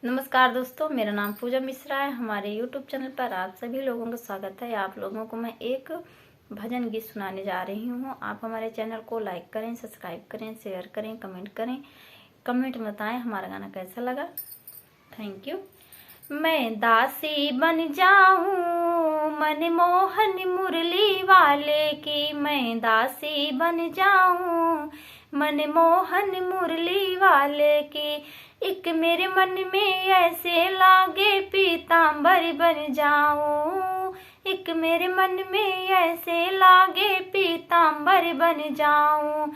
नमस्कार दोस्तों, मेरा नाम पूजा मिश्रा है। हमारे YouTube चैनल पर आप सभी लोगों का स्वागत है। आप लोगों को मैं एक भजन गीत सुनाने जा रही हूँ। आप हमारे चैनल को लाइक करें, सब्सक्राइब करें, शेयर करें, कमेंट करें। कमेंट में बताएं हमारा गाना कैसा लगा। Thank you. मैं दासी बन जाऊं मनमोहन मुरली वाले की, मैं दासी बन जाऊं मनमोहन मुरली वाले की। एक मेरे मन में ऐसे लागे पीतांबर बन जाऊं, एक मेरे मन में ऐसे लागे पीतांबर बन जाऊं।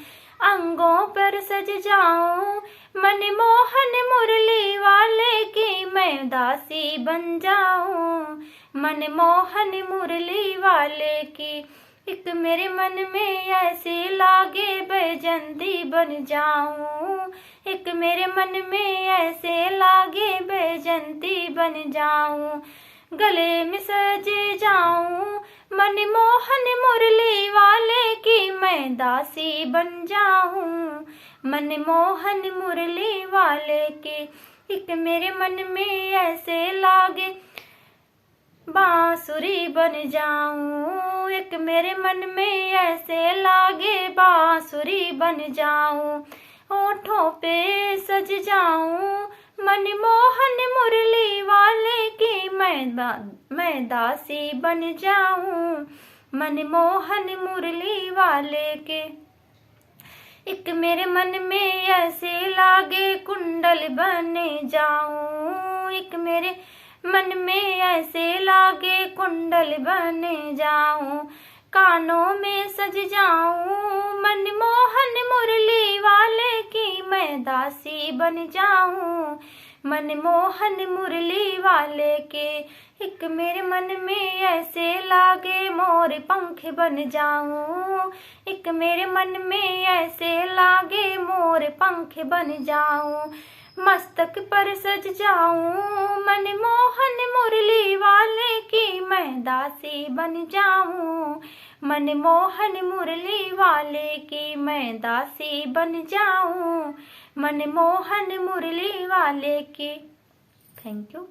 अंगों पर सज जाऊं मनमोहन मुरली वाले की, मैं दासी बन जाऊं मनमोहन मुरली वाले की। एक मेरे मन में ऐसे लागे बैजंती बन जाऊं, एक मेरे मन में ऐसे लागे बैजंती बन जाऊं। गले में सजे जाऊं मनमोहन मुरली वाले की, मैं दासी बन जाऊं मनमोहन मुरली वाले की। एक मेरे मन में ऐसे लागे बांसुरी बन जाऊं, एक मेरे मन में ऐसे लागे बांसुरी बन जाऊं। होठों पे सज जाऊं मनमोहन मुरली वाले की, मैं दासी बन जाऊं मनमोहन मुरली वाले के। एक मेरे मन में ऐसे लागे कुंडल बने जाऊं, एक मेरे मन में ऐसे लागे कुंडल बने जाऊं। कानों में सज जाऊं मनमोहन मुरली वाले की, मैं दासी बन जाऊं मनमोहन मुरली वाले के। एक मेरे मन में ऐसे लागे मोर पंख बन जाऊं, एक मेरे मन में ऐसे लागे मोर पंख बन जाऊं। मस्तक पर सज जाऊं मनमोहन मुरली वाले की, मैं दासी बन जाऊं मनमोहन मुरली वाले की, मैं दासी बन जाऊं मनमोहन मुरली वाले की। Thank you.